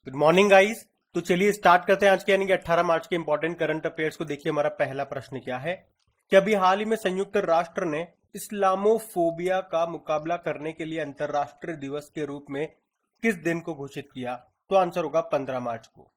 Good morning guys. तो चलिए start करते हैं आज के यानी कि 18 मार्च के इंपॉर्टेंट करंट अफेयर्स को। देखिए हमारा पहला प्रश्न क्या है कि अभी हाल ही में संयुक्त राष्ट्र ने इस्लामोफोबिया का मुकाबला करने के लिए अंतरराष्ट्रीय दिवस के रूप में किस दिन को घोषित किया? तो आंसर होगा 15 मार्च को।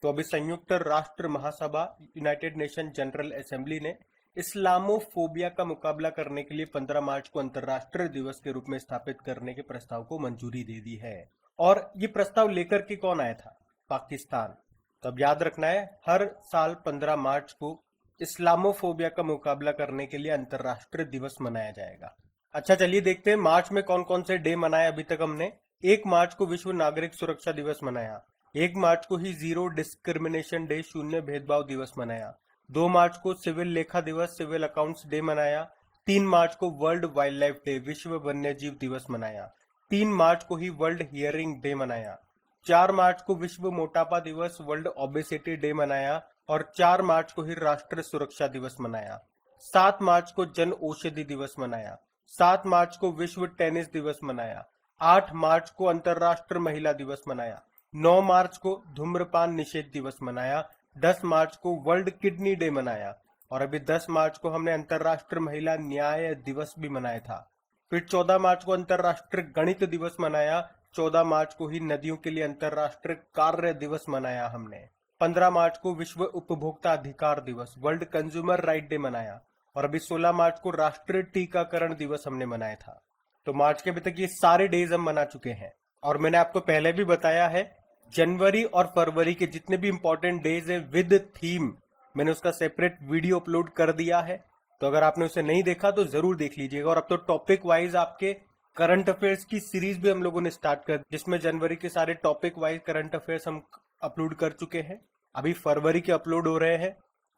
तो अभी संयुक्त राष्ट्र महासभा यूनाइटेड नेशन जनरल असेंबली ने इस्लामोफोबिया का मुकाबला करने के लिए 15 मार्च को अंतरराष्ट्रीय दिवस के रूप में स्थापित करने के प्रस्ताव को मंजूरी दे दी है। और ये प्रस्ताव लेकर के कौन आया था? पाकिस्तान। तो अब याद रखना है, हर साल 15 मार्च को इस्लामोफोबिया का मुकाबला करने के लिए अंतरराष्ट्रीय दिवस मनाया जाएगा। अच्छा चलिए देखते हैं मार्च में कौन कौन से डे मनाए अभी तक हमने। 1 मार्च को विश्व नागरिक सुरक्षा दिवस मनाया। 1 मार्च को ही जीरो डिस्क्रिमिनेशन डे, शून्य भेदभाव दिवस मनाया। 2 मार्च को सिविल लेखा दिवस, सिविल अकाउंट्स डे मनाया। 3 मार्च को वर्ल्ड वाइल्ड लाइफ डे, विश्व वन्यजीव दिवस मनाया। 3 मार्च को ही वर्ल्ड हियरिंग डे मनाया। 4 मार्च को विश्व मोटापा दिवस, वर्ल्ड ओबेसिटी डे मनाया। और 4 मार्च को ही राष्ट्रीय सुरक्षा दिवस मनाया। 7 मार्च को जन औषधि दिवस मनाया। 7 मार्च को विश्व टेनिस दिवस मनाया। 8 मार्च को अंतर्राष्ट्रीय महिला दिवस मनाया। 9 मार्च को धूम्रपान निषेध दिवस मनाया। 10 मार्च को वर्ल्ड किडनी डे मनाया। और अभी 10 मार्च को हमने अंतर्राष्ट्रीय महिला न्याय दिवस भी मनाया था। फिर 14 मार्च को अंतर्राष्ट्रीय गणित दिवस मनाया। 14 मार्च को ही नदियों के लिए अंतर्राष्ट्रीय कार्य दिवस मनाया हमने। 15 मार्च को विश्व उपभोक्ता अधिकार दिवस, वर्ल्ड कंज्यूमर राइट डे मनाया। और अभी 16 मार्च को राष्ट्रीय टीकाकरण दिवस हमने मनाया था। तो मार्च के अभी तक ये सारे डेज हम मना चुके हैं। और मैंने आपको पहले भी बताया है, जनवरी और फरवरी के जितने भी इंपॉर्टेंट डेज है विद थीम, मैंने उसका सेपरेट वीडियो अपलोड कर दिया है। तो अगर आपने उसे नहीं देखा तो जरूर देख लीजिएगा। और अब तो टॉपिक वाइज आपके करंट अफेयर्स की सीरीज भी हम लोगों ने स्टार्ट कर, जिसमें जनवरी के सारे टॉपिक वाइज करंट अफेयर्स हम अपलोड कर चुके हैं। अभी फरवरी के अपलोड हो रहे हैं।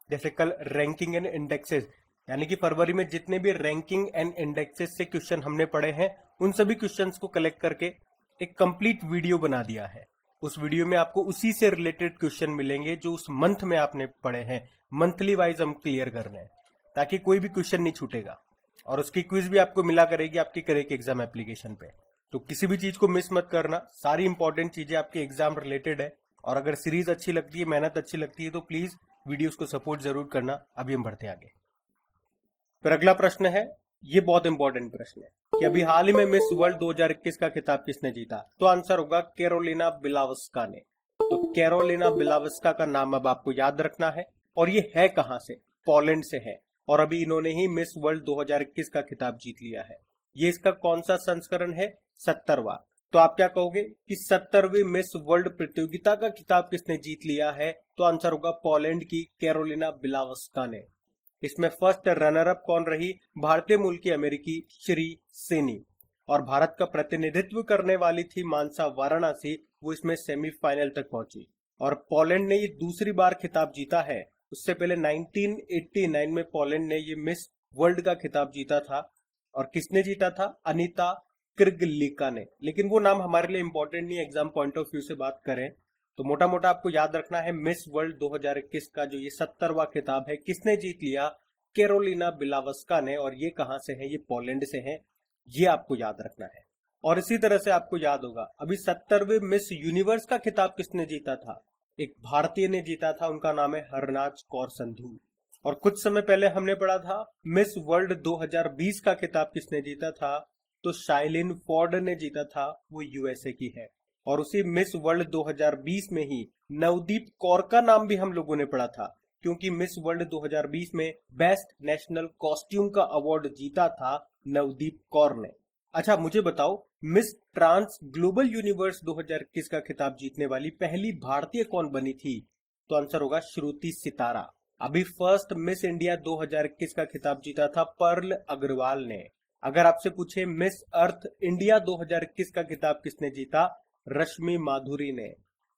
जैसे कल रैंकिंग एंड इंडेक्सेस, यानी कि फरवरी में जितने भी रैंकिंग एंड इंडेक्सेस से क्वेश्चन हमने पढ़े हैं उन सभी क्वेश्चंस को कलेक्ट करके एक कंप्लीट वीडियो बना दिया है। उस वीडियो में आपको उसी से रिलेटेड क्वेश्चन मिलेंगे जो उस मंथ में आपने पढ़े हैं। मंथली वाइज हम क्लियर कर रहे हैं ताकि कोई भी क्वेश्चन नहीं छूटेगा। और उसकी क्विज भी आपको मिला करेगी आपकी करेक्ट एग्जाम एप्लीकेशन पे। तो किसी भी चीज को मिस मत करना, सारी इंपॉर्टेंट चीजें आपके एग्जाम रिलेटेड है। और अगर सीरीज अच्छी लगती है, मेहनत अच्छी लगती है तो प्लीज वीडियोस को सपोर्ट जरूर करना। अभी हम बढ़ते आगे। फिर अगला प्रश्न है, ये बहुत इंपॉर्टेंट प्रश्न है कि अभी हाल ही में मिस वर्ल्ड 2021 का खिताब किसने जीता? तो आंसर होगा कैरोलिना बिलावस्का ने। तो कैरोलिना बिलावस्का का नाम अब आपको याद रखना है। और ये है कहां से? पोलैंड से है। और अभी इन्होंने ही मिस वर्ल्ड 2021 का खिताब जीत लिया है। ये इसका कौन सा संस्करण है? 70वां। तो आप क्या कहोगे कि 70वीं मिस वर्ल्ड प्रतियोगिता का खिताब किसने जीत लिया है? तो आंसर होगा पोलैंड की कैरोलिना बिलावस्का ने। इसमें फर्स्ट रनर अप कौन रही? भारतीय मूल की अमेरिकी श्री सेनी। और भारत का प्रतिनिधित्व करने वाली थी मानसा वाराणसी, वो इसमें सेमीफाइनल तक पहुंची। और पोलैंड ने ये दूसरी बार खिताब जीता है। उससे पहले 1989 में पोलैंड ने ये मिस वर्ल्ड का खिताब जीता था। और किसने जीता था? अनीता क्रिगलिका ने। लेकिन वो नाम हमारे लिए इंपॉर्टेंट नहीं है, एग्जाम पॉइंट ऑफ व्यू से बात करें तो मोटा मोटा आपको याद रखना है मिस वर्ल्ड 2021 का जो ये 70वां खिताब है किसने जीत लिया? कैरोलिना बिलावस्का ने। और ये कहां से है? ये पोलैंड से है। ये आपको याद रखना है। और इसी तरह से आपको याद होगा अभी 70वें मिस यूनिवर्स का खिताब किसने जीता था? एक भारतीय ने जीता था, उनका नाम है हरनाज कौर संधू। और कुछ समय पहले हमने पढ़ा था मिस वर्ल्ड 2020 का खिताब किसने जीता था? तो शाइलिन फोर्ड ने जीता था, वो यूएसए की है। और उसी मिस वर्ल्ड 2020 में ही नवदीप कौर का नाम भी हम लोगों ने पढ़ा था, क्योंकि मिस वर्ल्ड 2020 में बेस्ट नेशनल कॉस्ट्यूम का अवार्ड जीता था नवदीप कौर ने। अच्छा मुझे बताओ, मिस ट्रांस ग्लोबल यूनिवर्स 2021 का खिताब जीतने वाली पहली भारतीय कौन बनी थी? तो आंसर होगा श्रुति सितारा। अभी फर्स्ट मिस इंडिया 2021 का खिताब जीता था पर्ल अग्रवाल ने। अगर आपसे पूछे मिस अर्थ इंडिया 2021 का खिताब किसने जीता? रश्मि माधुरी ने।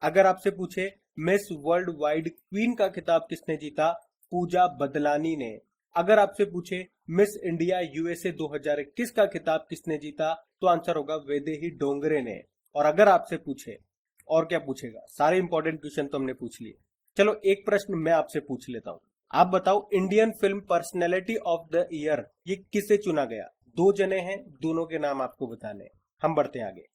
अगर आपसे पूछे मिस वर्ल्ड वाइड क्वीन का खिताब किसने जीता? पूजा बदलानी ने। अगर आपसे पूछे मिस इंडिया यूएसए 2021 का खिताब किसने जीता? तो आंसर होगा वैदेही डोंगरे ने। और अगर आपसे पूछे, और क्या पूछेगा, सारे इंपॉर्टेंट क्वेश्चन तो हमने पूछ लिए। चलो एक प्रश्न मैं आपसे पूछ लेता हूं। आप बताओ Indian film personality of the year ये किसे चुना गया? 2 जने हैं, दोनों के नाम आपको बताने। हम बढ़ते हैं आगे।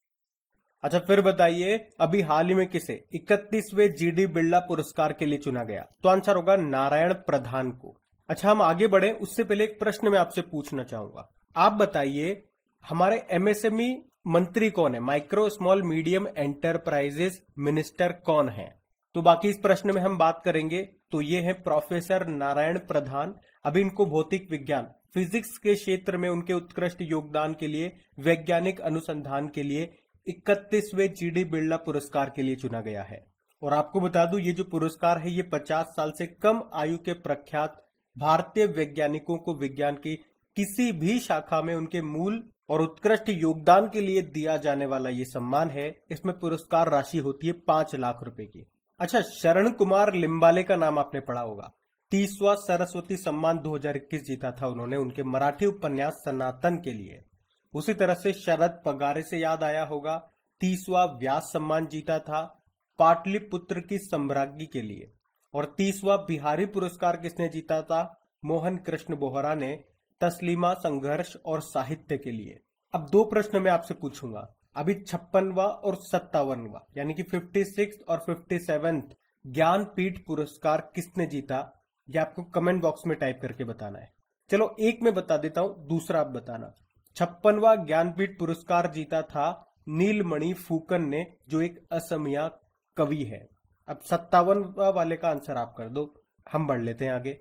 अच्छा फिर बताइए, अभी हाल ही में किसे 31वें जीडी बिरला पुरस्कार के लिए चुना गया? तो आंसर होगा नारायण प्रधान को। अच्छा हम आगे बढ़े उससे पहले एक प्रश्न मैं आपसे पूछना चाहूंगा। आप बताइए हमारे एमएसएमई मंत्री कौन है, micro small medium enterprises minister कौन है? तो बाकी इस प्रश्न में हम बात करेंगे। तो ये है प्रोफेसर नारायण प्रधान। अभी इनको भौतिक विज्ञान फिजिक्स के क्षेत्र में उनके उत्कृष्ट योगदान के लिए वैज्ञानिक अनुसंधान के लिए 31वें जीडी बिरला पुरस्कार के लिए चुना गया है। और आपको बता दूं ये जो पुरस्कार है ये 50 साल से कम आयु के प्रख्यात भारतीय वैज्ञानिकों को विज्ञान की किसी भी शाखा में उनके मूल और उत्कृष्ट योगदान के लिए दिया जाने वाला ये सम्मान है। इसमें पुरस्कार राशि होती है 5 लाख रुपए की। अच्छा शरण कुमार लिम्बाले का नाम आपने पढ़ा होगा। 30वां सरस्वती सम्मान 2021 जीता था उन्होंने उनके मराठी उपन्यास सनातन के लिए। उसी तरह से शरद पगारे से याद आया होगा, 30वां व्यास सम्मान जीता था पाटलिपुत्र की सम्राज्ञी के लिए। और 30वां बिहारी पुरस्कार किसने जीता था? मोहन कृष्ण बोहरा ने तस्लीमा संघर्ष और साहित्य के लिए। अब दो प्रश्न मैं आपसे पूछूंगा। अभी 56वां और 57वां यानी कि 56 और 57 ज्ञानपीठ पुरस्कार किसने जीता? ये आपको कमेंट बॉक्स में टाइप करके बताना है। चलो एक मैं बता देता हूं, दूसरा आप बताना। 56वां ज्ञानपीठ पुरस्कार जीता था नीलमणि फूकन ने, जो एक असमिया कवि है। अब 57वां वाले का आंसर आप कर दो, हम बढ़ लेते हैं आगे।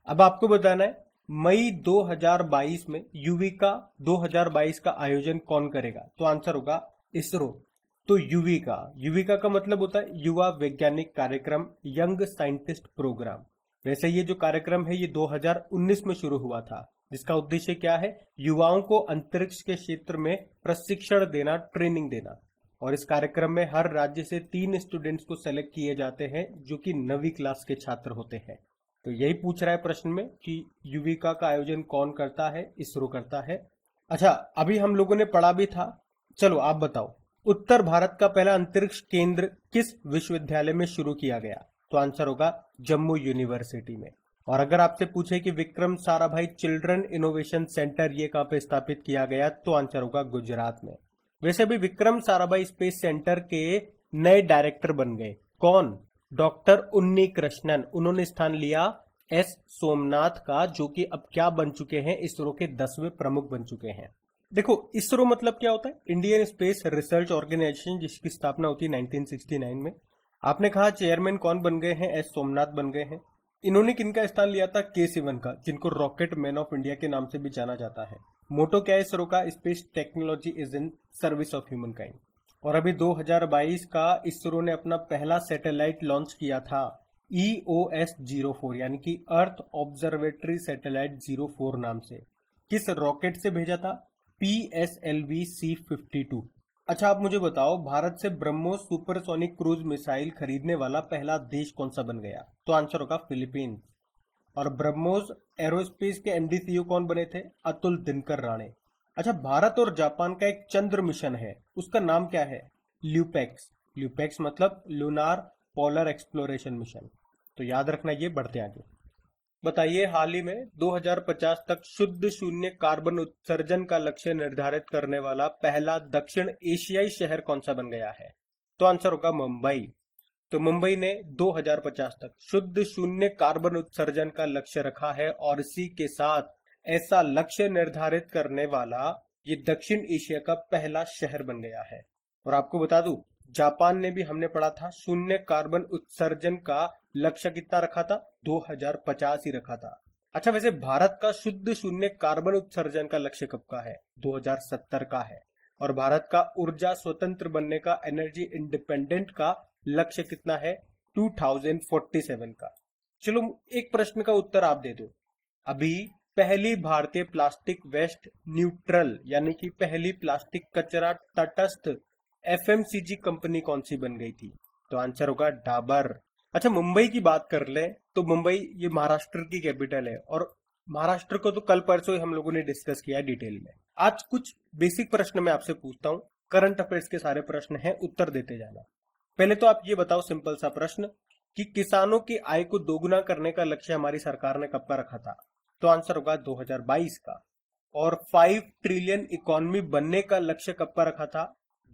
अब आपको बताना है मई 2022 में युविका 2022 का आयोजन कौन करेगा? तो आंसर होगा इसरो। तो युविका का मतलब होता है युवा वैज्ञानिक कार्यक्रम, यंग साइंटिस्ट प्रोग्राम। वैसे ये जो कार्यक्रम है ये 2019 में शुरू हुआ था, जिसका उद्देश्य क्या है? युवाओं को अंतरिक्ष के क्षेत्र में प्रशिक्षण देना, ट्रेनिंग देना। और इस कार्यक्रम में हर राज्य से 3 स्टूडेंट्स को सेलेक्ट किए जाते हैं जो कि 9वीं क्लास के छात्र होते हैं। तो यही पूछ रहा है प्रश्न में कि युविका का आयोजन कौन करता है? इसरो करता है। अच्छा अभी हम लोगों ने पढ़ा भी था, चलो आप बताओ उत्तर भारत का पहला अंतरिक्ष केंद्र किस विश्वविद्यालय में शुरू किया गया? तो आंसर होगा जम्मू यूनिवर्सिटी में। और अगर आपसे पूछे कि Vikram Sarabhai children innovation centre ये कहां पे स्थापित किया गया? तो आंसर होगा गुजरात में। वैसे भी विक्रम साराभाई स्पेस सेंटर के नए डायरेक्टर बन गए कौन? डॉक्टर उन्नी कृष्णन। उन्होंने स्थान लिया एस सोमनाथ का, जो कि अब क्या बन चुके हैं? इसरो के 10वें प्रमुख बन चुके हैं। देखो इसरो मतलब क्या होता है? इंडियन स्पेस रिसर्च ऑर्गेनाइजेशन, जिसकी स्थापना होती है 1969 में। आपने कहा चेयरमैन कौन बन गए हैं? एस सोमनाथ बन गए हैं। इन्होंने किनका स्थान लिया था? के सिवन का, जिनको रॉकेट मैन ऑफ इंडिया के नाम से भी जाना जाता है। मोटो क्या है इसरो का? Space technology is in service of human kind. और अभी 2022 का इसरो ने अपना पहला सैटेलाइट लॉन्च किया था EOS-04 यानी कि अर्थ ऑब्जर्वेटरी सैटेलाइट 04 नाम से। किस रॉकेट से भेजा था? PSLV C-52। अच्छा आप मुझे बताओ भारत से ब्रह्मोस सुपरसोनिक क्रूज मिसाइल खरीदने वाला पहला देश कौन सा बन गया? तो आंसर होगा फिलीपींस। और ब्रह्मोस एरोस्पेस के MD CEO कौन बने थे? अतुल दिनकर राणे। अच्छा भारत और जापान का एक चंद्र मिशन है, उसका नाम क्या है? ल्यूपेक्स। ल्यूपेक्स मतलब लूनार पोलर एक्सप्लोरेशन मिशन। तो याद रखना ये। बढ़ते आगे। बताइए हाल ही में 2050 तक शुद्ध शून्य कार्बन उत्सर्जन का लक्ष्य निर्धारित करने वाला पहला दक्षिण एशियाई शहर कौन सा बन गया है? तो आंसर होगा मुंबई। तो मुंबई ने 2050 तक शुद्ध शून्य कार्बन उत्सर्जन का लक्ष्य रखा है और इसी के साथ ऐसा लक्ष्य निर्धारित करने वाला ये दक्षिण एशिया का पहला शहर बन गया है। और आपको बता दूं जापान ने भी, हमने पढ़ा था, शून्य कार्बन उत्सर्जन का लक्ष्य कितना रखा था? 2050 ही रखा था। अच्छा वैसे भारत का शुद्ध शून्य कार्बन उत्सर्जन का लक्ष्य कब का है? 2070 का है। और भारत का ऊर्जा स्वतंत्र बनने का, एनर्जी इंडिपेंडेंट का लक्ष्य कितना है? 2047 का। चलो एक प्रश्न का उत्तर आप दे दो। अभी पहली भारतीय प्लास्टिक वेस्ट न्यूट्रल यानी कि पहली प्लास्टिक कचरा तटस्थ FMCG कंपनी कौन सी बन गई थी? तो आंसर होगा डाबर। अच्छा मुंबई की बात कर ले तो मुंबई ये महाराष्ट्र की कैपिटल है और महाराष्ट्र को तो कल परसों ही हम लोगों ने डिस्कस किया डिटेल में। आज कुछ बेसिक प्रश्न मैं आपसे पूछता हूँ, करंट अफेयर्स के सारे प्रश्न हैं, उत्तर देते जाना। पहले तो आप ये बताओ सिंपल सा प्रश्न कि किसानों की आय को दोगुना करने का लक्ष्य हमारी सरकार ने कब का रखा था? तो आंसर होगा 2022 का। और 5 ट्रिलियन इकोनॉमी बनने का लक्ष्य कब का रखा था?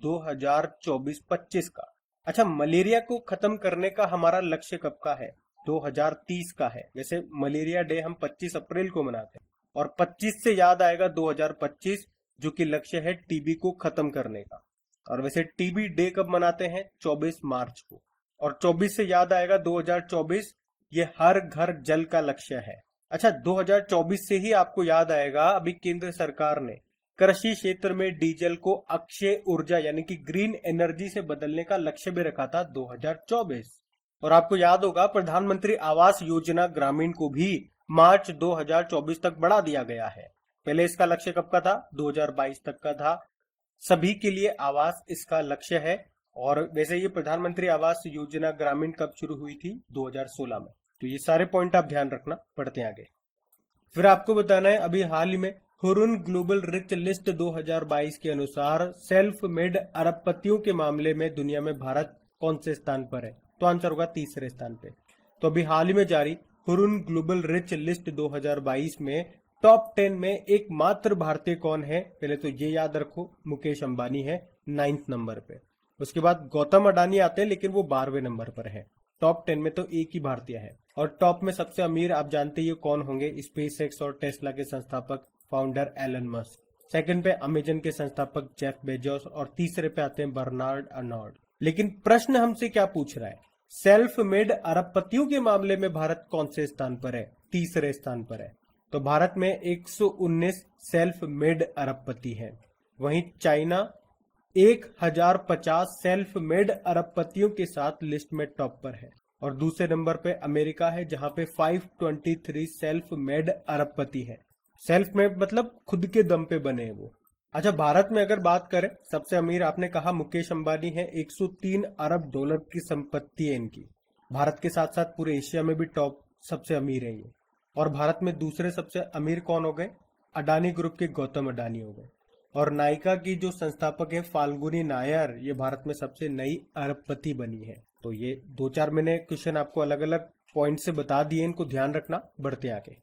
2024-25 का। अच्छा, मलेरिया को खत्म करने का हमारा लक्ष्य कब का है? 2030 का है। वैसे मलेरिया डे हम 25 अप्रैल को मनाते हैं, और 25 से याद आएगा 2025, जो कि लक्ष्य है टीबी को खत्म करने का। और वैसे टीबी डे कब मनाते हैं? 24 मार्च को। और 24 से याद आएगा 2024, ये हर घर जल का लक्ष्य है। अच्छा, 2024 से ही आपको याद आएगा अभी केंद्र सरकार ने कृषि क्षेत्र में डीजल को अक्षय ऊर्जा यानी कि ग्रीन एनर्जी से बदलने का लक्ष्य भी रखा था 2024। और आपको याद होगा प्रधानमंत्री आवास योजना ग्रामीण को भी मार्च 2024 तक बढ़ा दिया गया है। पहले इसका लक्ष्य कब का था? 2022 तक का था। सभी के लिए आवास इसका लक्ष्य है। और वैसे ये प्रधानमंत्री आवास योजना ग्रामीण कब शुरू हुई थी? 2016 में। तो ये सारे पॉइंट आप ध्यान रखना। बढ़ते आगे। फिर आपको बताना है अभी हाल ही में हुरुन ग्लोबल रिच लिस्ट 2022 के अनुसार सेल्फ मेड अरबपतियों के मामले में दुनिया में भारत कौन से स्थान पर है? तो आंसर होगा तीसरे स्थान पे। तो अभी हाल ही में जारी हुरुन ग्लोबल रिच लिस्ट 2022 में टॉप 10 में एकमात्र भारतीय कौन है? पहले तो ये याद रखो, मुकेश अंबानी है 9th नंबर पे। उसके बाद गौतम अडानी आते हैं, लेकिन वो 12वें नंबर पर है। टॉप 10 में तो एक ही भारतीय है। और टॉप में सबसे अमीर आप जानते ही कौन होंगे? स्पेस एक्स और टेस्ला के संस्थापक फाउंडर एलन मस्क। सेकंड पे अमेजन के संस्थापक जेफ बेजोस, और तीसरे पे आते हैं बर्नार्ड अर्नोल्ड। लेकिन प्रश्न हमसे क्या पूछ रहा है? सेल्फ मेड अरबपतियों के मामले में भारत कौन से स्थान पर है? तीसरे स्थान पर है। तो भारत में 119 सेल्फ मेड अरबपति है। वहीं चाइना 1050 सेल्फ मेड अरबपतियों के साथ लिस्ट में टॉप पर है। और दूसरे नंबर पे अमेरिका है, जहां पे 523 सेल्फ मेड अरबपति है। सेल्फ मेड मतलब खुद के दम पे बने हैं वो। अच्छा, भारत में अगर बात करें सबसे अमीर, आपने कहा मुकेश अंबानी है। 103 अरब डॉलर की संपत्ति है इनकी। भारत के साथ साथ पूरे एशिया में भी टॉप सबसे अमीर है ये। और भारत में दूसरे सबसे अमीर कौन हो गए? अडानी ग्रुप के गौतम अडानी हो गए। और नायका की जो संस्थापक है फाल्गुनी नायर, ये भारत में सबसे नई अरबपति बनी है। तो ये 2-4 मैंने क्वेश्चन आपको अलग अलग पॉइंट से बता दिए, इनको ध्यान रखना। बढ़ते आगे।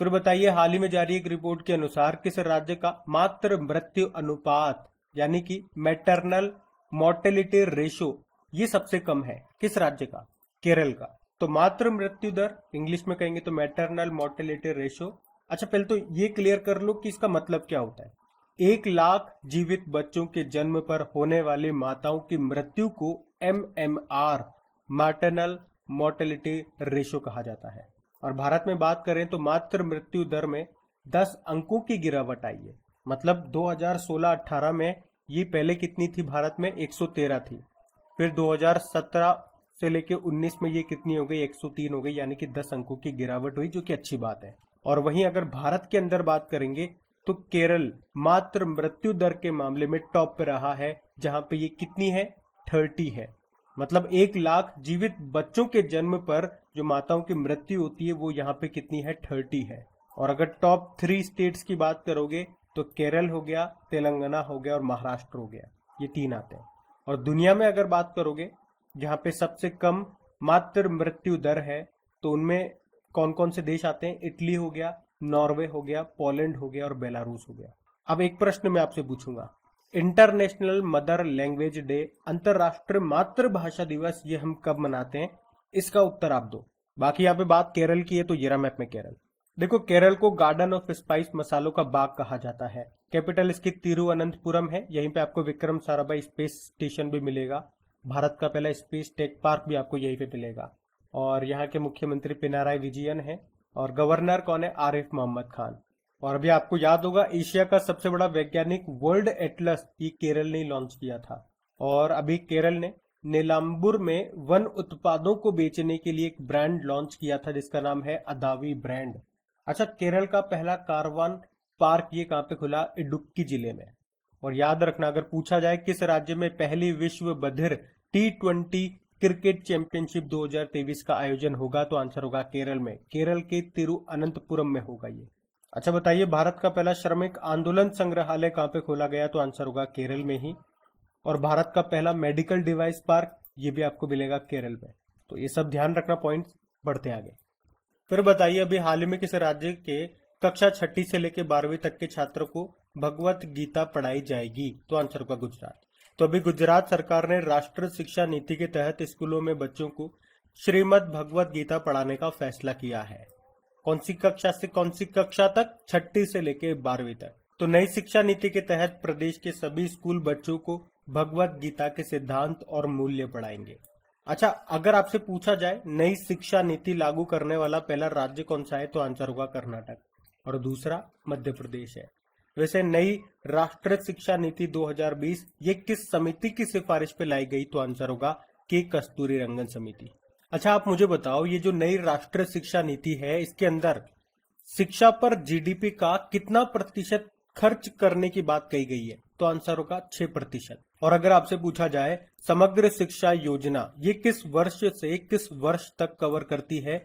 फिर बताइए, हाल ही में जारी एक रिपोर्ट के अनुसार किस राज्य का मातृ मृत्यु अनुपात यानी कि मैटरनल मोर्टेलिटी रेशो ये सबसे कम है? किस राज्य का? केरल का। तो मातृ मृत्यु दर इंग्लिश में कहेंगे तो मैटरनल मोर्टेलिटी रेशो। अच्छा, पहले तो ये क्लियर कर लो कि इसका मतलब क्या होता है। 1 लाख जीवित बच्चों के जन्म पर होने वाली माताओं की मृत्यु को MMR मैटरनल मोर्टेलिटी रेशो कहा जाता है। और भारत में बात करें तो मातृ मृत्यु दर में 10 अंकों की गिरावट आई है। मतलब 2016-18 में ये पहले कितनी थी? भारत में 113 थी। फिर 2017 से लेके 19 में ये कितनी हो गई? 103 हो गई, यानी कि 10 अंकों की गिरावट हुई, जो कि अच्छी बात है। और वहीं अगर भारत के अंदर बात करेंगे तो केरल मातृ मृत्यु दर के मामले में टॉप पे रहा है, जहां पे ये कितनी है? 30 है। मतलब 1 लाख जीवित बच्चों के जन्म पर जो माताओं की मृत्यु होती है वो यहाँ पे कितनी है? 30 है। और अगर टॉप 3 स्टेट्स की बात करोगे तो केरल हो गया, तेलंगाना हो गया और महाराष्ट्र हो गया, ये 3 आते हैं। और दुनिया में अगर बात करोगे जहाँ पे सबसे कम मातृ मृत्यु दर है, तो उनमें कौन कौन से देश आते हैं? इटली हो गया, नॉर्वे हो गया, पोलैंड हो गया और बेलारूस हो गया। अब एक प्रश्न मैं आपसे पूछूंगा, इंटरनेशनल मदर लैंग्वेज डे, अंतरराष्ट्रीय मातृभाषा दिवस, ये हम कब मनाते हैं? इसका उत्तर आप दो। बाकी यहाँ पे बात केरल की है, तो ये रहा मैप में केरल। देखो, केरल को गार्डन ऑफ स्पाइस मसालों का बाग कहा जाता है। कैपिटल इसकी तिरुवनंतपुरम है। यहीं पे आपको विक्रम साराभाई स्पेस स्टेशन भी मिलेगा। भारत का पहला स्पेस टेक पार्क भी आपको यहीं पे मिलेगा। और यहाँ के मुख्यमंत्री पिनाराई विजयन है। और गवर्नर कौन है? आरिफ मोहम्मद खान। और अभी आपको याद होगा एशिया का सबसे बड़ा वैज्ञानिक वर्ल्ड एटलस ये केरल ने लॉन्च किया था। और अभी केरल ने नीलांबुर में वन उत्पादों को बेचने के लिए एक ब्रांड लॉन्च किया था, जिसका नाम है अदावी ब्रांड। अच्छा, केरल का पहला कारवान पार्क ये कहाँ पे खुला? इडुक्की जिले में। और याद रखना, अगर पूछा जाए किस राज्य में पहली विश्व बधिर T20 क्रिकेट चैंपियनशिप 2023 का आयोजन होगा, तो आंसर होगा केरल में। केरल के तिरुअनंतपुरम में होगा ये। अच्छा बताइए, भारत का पहला श्रमिक आंदोलन संग्रहालय कहाँ पे खोला गया? तो आंसर होगा केरल में ही। और भारत का पहला मेडिकल डिवाइस पार्क ये भी आपको मिलेगा केरल में। तो ये सब ध्यान रखना पॉइंट्स। बढ़ते आगे। फिर बताइए, अभी हाल ही में किस राज्य के कक्षा 6 से लेकर 12वीं तक के छात्रों को भगवत गीता पढ़ाई जाएगी? तो आंसर होगा गुजरात। तो अभी गुजरात सरकार ने राष्ट्रीय शिक्षा नीति के तहत स्कूलों में बच्चों को श्रीमद् भगवत गीता पढ़ाने का फैसला किया है। कौन सी कक्षा से कौन सी कक्षा तक? 6ठी से लेकर 12वीं तक। तो नई शिक्षा नीति के तहत प्रदेश के सभी स्कूल बच्चों को भगवत गीता के सिद्धांत और मूल्य पढ़ाएंगे। अच्छा, अगर आपसे पूछा जाए नई शिक्षा नीति लागू करने वाला पहला राज्य कौन सा है, तो आंसर होगा कर्नाटक और दूसरा मध्य प्रदेश है। वैसे नई राष्ट्रीय शिक्षा नीति 2020 ये किस समिति की सिफारिश पे लाई गई, तो आंसर होगा के कस्तूरी रंगन समिति। अच्छा, आप मुझे बताओ ये जो नई राष्ट्रीय शिक्षा नीति है इसके अंदर शिक्षा पर जीडीपी का कितना प्रतिशत खर्च करने की बात कही गई है, तो आंसर होगा 6%। और अगर आपसे पूछा जाए समग्र शिक्षा योजना ये किस वर्ष से किस वर्ष तक कवर करती है,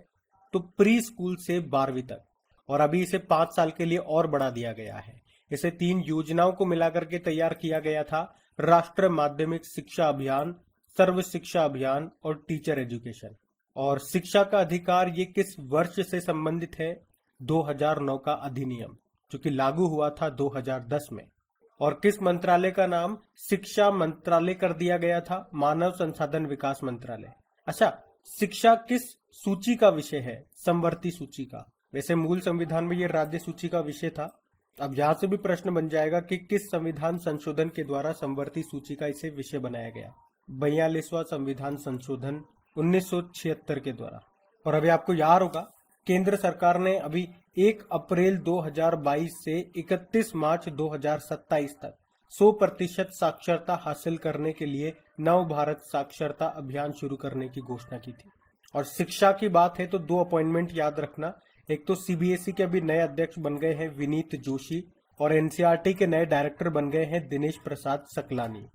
तो प्री स्कूल से 12वीं तक, और अभी इसे 5 साल के लिए और बढ़ा दिया गया है। इसे 3 योजनाओं को मिलाकर के तैयार किया गया था, राष्ट्रीय माध्यमिक शिक्षा अभियान, सर्व शिक्षा अभियान और टीचर एजुकेशन। और शिक्षा का अधिकार ये किस वर्ष से संबंधित है, 2009 का अधिनियम जो कि लागू हुआ था 2010 में। और किस मंत्रालय का नाम शिक्षा मंत्रालय कर दिया गया था, मानव संसाधन विकास मंत्रालय। अच्छा, शिक्षा किस सूची का विषय है, समवर्ती सूची का। वैसे मूल संविधान में ये राज्य सूची का विषय था। अब यहां से भी प्रश्न बन जाएगा कि किस संविधान संशोधन के द्वारा समवर्ती सूची का इसे विषय बनाया गया, 42वां संविधान संशोधन 1976 के द्वारा। और अभी आपको याद होगा केंद्र सरकार ने अभी 1 अप्रैल 2022 से 31 मार्च 2027 तक 100% साक्षरता हासिल करने के लिए नव भारत साक्षरता अभियान शुरू करने की घोषणा की थी। और शिक्षा की बात है तो 2 अपॉइंटमेंट याद रखना, एक तो सीबीएसई के अभी नए अध्यक्ष बन गए हैं विनीत जोशी, और एनसीईआरटी के नए डायरेक्टर बन गए हैं दिनेश प्रसाद सकलानी।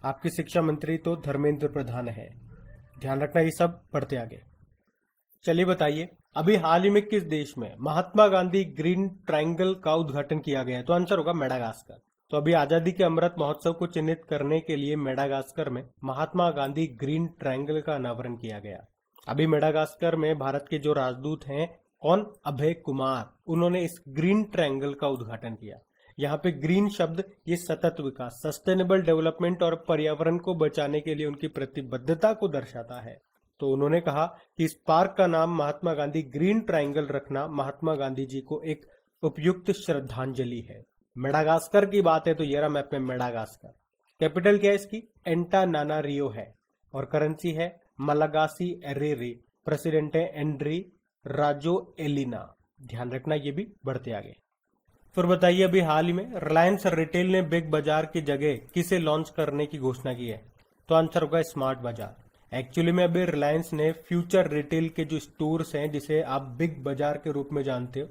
आपके शिक्षा मंत्री तो धर्मेंद्र प्रधान है। ध्यान रखना ये सब पढ़ते आगे। चलिए बताइए, अभी हाल ही में किस देश में महात्मा गांधी ग्रीन ट्रायंगल का उद्घाटन किया गया है, तो आंसर होगा मेडागास्कर। तो अभी आजादी के अमृत महोत्सव को चिन्हित करने के लिए मेडागास्कर में महात्मा गांधी ग्रीन ट्रायंगल का अनावरण किया गया। अभी मेडागास्कर में भारत के जो राजदूत हैं, कौन, अभय कुमार, उन्होंने इस ग्रीन ट्रायंगल का उद्घाटन किया। यहाँ पे ग्रीन शब्द ये सतत विकास, सस्टेनेबल डेवलपमेंट और पर्यावरण को बचाने के लिए उनकी प्रतिबद्धता को दर्शाता है। तो उन्होंने कहा कि इस पार्क का नाम महात्मा गांधी ग्रीन ट्रायंगल रखना महात्मा गांधी जी को एक उपयुक्त श्रद्धांजलि है। मेडागास्कर की बात है तो ये रहा मैप में मेडागास्कर। कैपिटल क्या है इसकी, एंटानानारियो है, और करेंसी है मलागासी एरेरे, प्रेसिडेंट है एंड्री राजो एलिना। ध्यान रखना, ये भी बढ़ते आगे। फिर बताइए, अभी हाल ही में रिलायंस रिटेल ने बिग बाजार की जगह किसे लॉन्च करने की घोषणा की है, तो आंसर होगा स्मार्ट बाजार। एक्चुअली में अभी रिलायंस ने फ्यूचर रिटेल के जो स्टोर्स हैं जिसे आप बिग बाजार के रूप में जानते हो,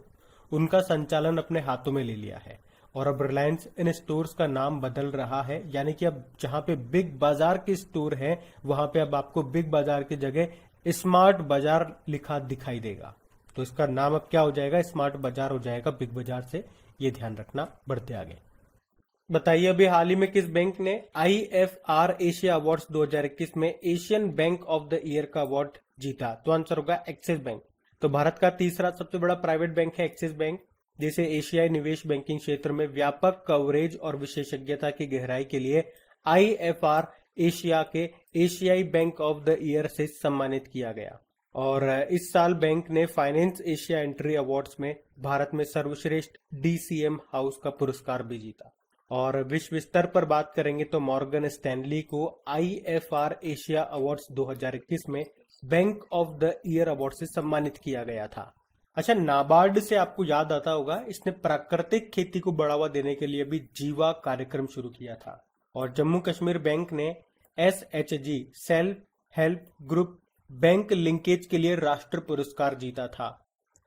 उनका संचालन अपने हाथों में ले लिया है। और अब रिलायंस इन स्टोर्स का नाम बदल रहा है, यानी कि अब जहां पे बिग बाजार के स्टोर है वहां पे अब आपको बिग बाजार की जगह स्मार्ट बाजार लिखा दिखाई देगा। तो इसका नाम अब क्या हो जाएगा, स्मार्ट बाजार हो जाएगा बिग बाजार से। ये ध्यान रखना, बढ़ते आगे। बताइए, अभी हाल ही में किस बैंक ने IFR एशिया अवार्ड्स 2021 में Asian bank of the year का अवार्ड जीता, तो आंसर होगा एक्सिस बैंक। तो भारत का तीसरा सबसे बड़ा प्राइवेट बैंक है एक्सिस बैंक, जिसे एशियाई निवेश बैंकिंग क्षेत्र में व्यापक कवरेज और विशेषज्ञता की गहराई के लिए IFR एशिया के एशियाई बैंक ऑफ द ईयर से सम्मानित किया गया। और इस साल बैंक ने फाइनेंस एशिया एंट्री अवार्ड्स में भारत में सर्वश्रेष्ठ DCM हाउस का पुरस्कार भी जीता। और विश्व स्तर पर बात करेंगे तो मॉर्गन स्टैनली को IFR एशिया अवार्ड्स 2021 में bank of the year award से सम्मानित किया गया था। अच्छा, नाबार्ड से आपको याद आता होगा, इसने प्राकृतिक खेती को बढ़ावा देने के लिए भी जीवा कार्यक्रम शुरू किया था। और जम्मू कश्मीर बैंक ने SHG self help group bank linkage के लिए राष्ट्र पुरस्कार जीता था।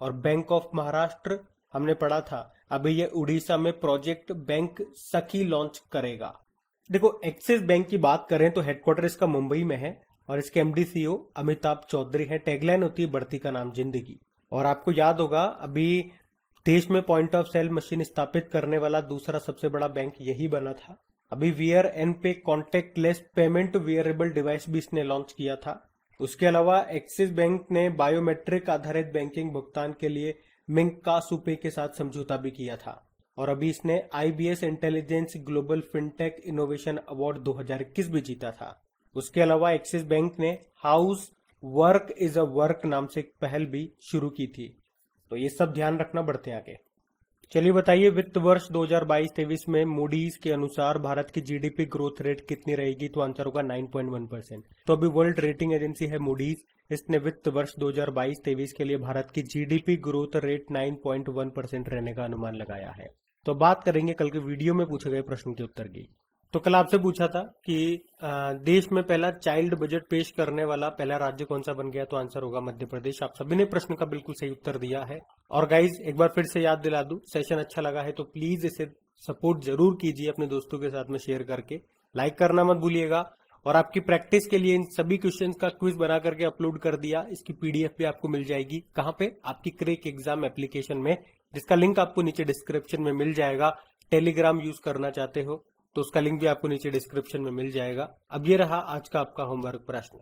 और बैंक ऑफ महाराष्ट्र हमने पढ़ा था, अभी ये उड़ीसा में प्रोजेक्ट बैंक सखी लॉन्च करेगा। देखो, एक्सिस बैंक की बात करें तो हेडक्वार्टर इसका मुंबई में है और इसके MD CEO अमिताभ चौधरी हैं। टैगलाइन होती है बढ़ती का नाम जिंदगी। और आपको याद होगा अभी देश में पॉइंट ऑफ सेल मशीन स्थापित करने वाला दूसरा सबसे बड़ा बैंक यही बना था। अभी वियर एन पे कॉन्टेक्टलेस पेमेंट वियरेबल डिवाइस भी इसने लॉन्च किया था। उसके अलावा एक्सिस बैंक ने बायोमेट्रिक आधारित बैंकिंग भुगतान के लिए मिंकासुपे के साथ समझौता भी किया था। और अभी इसने IBS intelligence global fintech innovation award 2021 भी जीता था। उसके अलावा एक्सिस बैंक ने house work is a work नाम से एक पहल भी शुरू की थी। तो ये सब ध्यान रखना, बढ़ते हैं आगे। चलिए बताइए, वित्त वर्ष 2022-23 में मूडीज के अनुसार भारत की GDP ग्रोथ रेट कितनी रहेगी? तो आंसर होगा 9.1%। तो अभी वर्ल्ड रेटिंग एजेंसी है मूडीज, इसने वित्त वर्ष 2022-23 के लिए भारत की GDP ग्रोथ रेट 9.1% रहने का अनुमान लगाया है। तो बात करेंगे कल के वीडियो में पूछे गए प्रश्न के उत्तर की। तो कल आपसे पूछा था कि देश में पहला चाइल्ड बजट पेश करने वाला पहला राज्य कौन सा बन गया? तो आंसर होगा मध्य प्रदेश। आप सभी ने प्रश्न का बिल्कुल सही उत्तर दिया है। और गाइज एक बार फिर से याद दिला दूं, सेशन अच्छा लगा है तो प्लीज इसे सपोर्ट जरूर कीजिए अपने दोस्तों के साथ में शेयर करके। लाइक करना मत भूलिएगा। और आपकी प्रैक्टिस के लिए इन सभी क्वेश्चंस का क्विज बना करके अपलोड कर दिया। इसकी PDF भी आपको मिल जाएगी। कहाँ पे? आपकी क्रैक एग्जाम एप्लीकेशन में, जिसका लिंक आपको नीचे डिस्क्रिप्शन में मिल जाएगा। टेलीग्राम यूज करना चाहते हो तो उसका लिंक भी आपको नीचे डिस्क्रिप्शन में मिल जाएगा। अब ये रहा आज का आपका होमवर्क प्रश्न।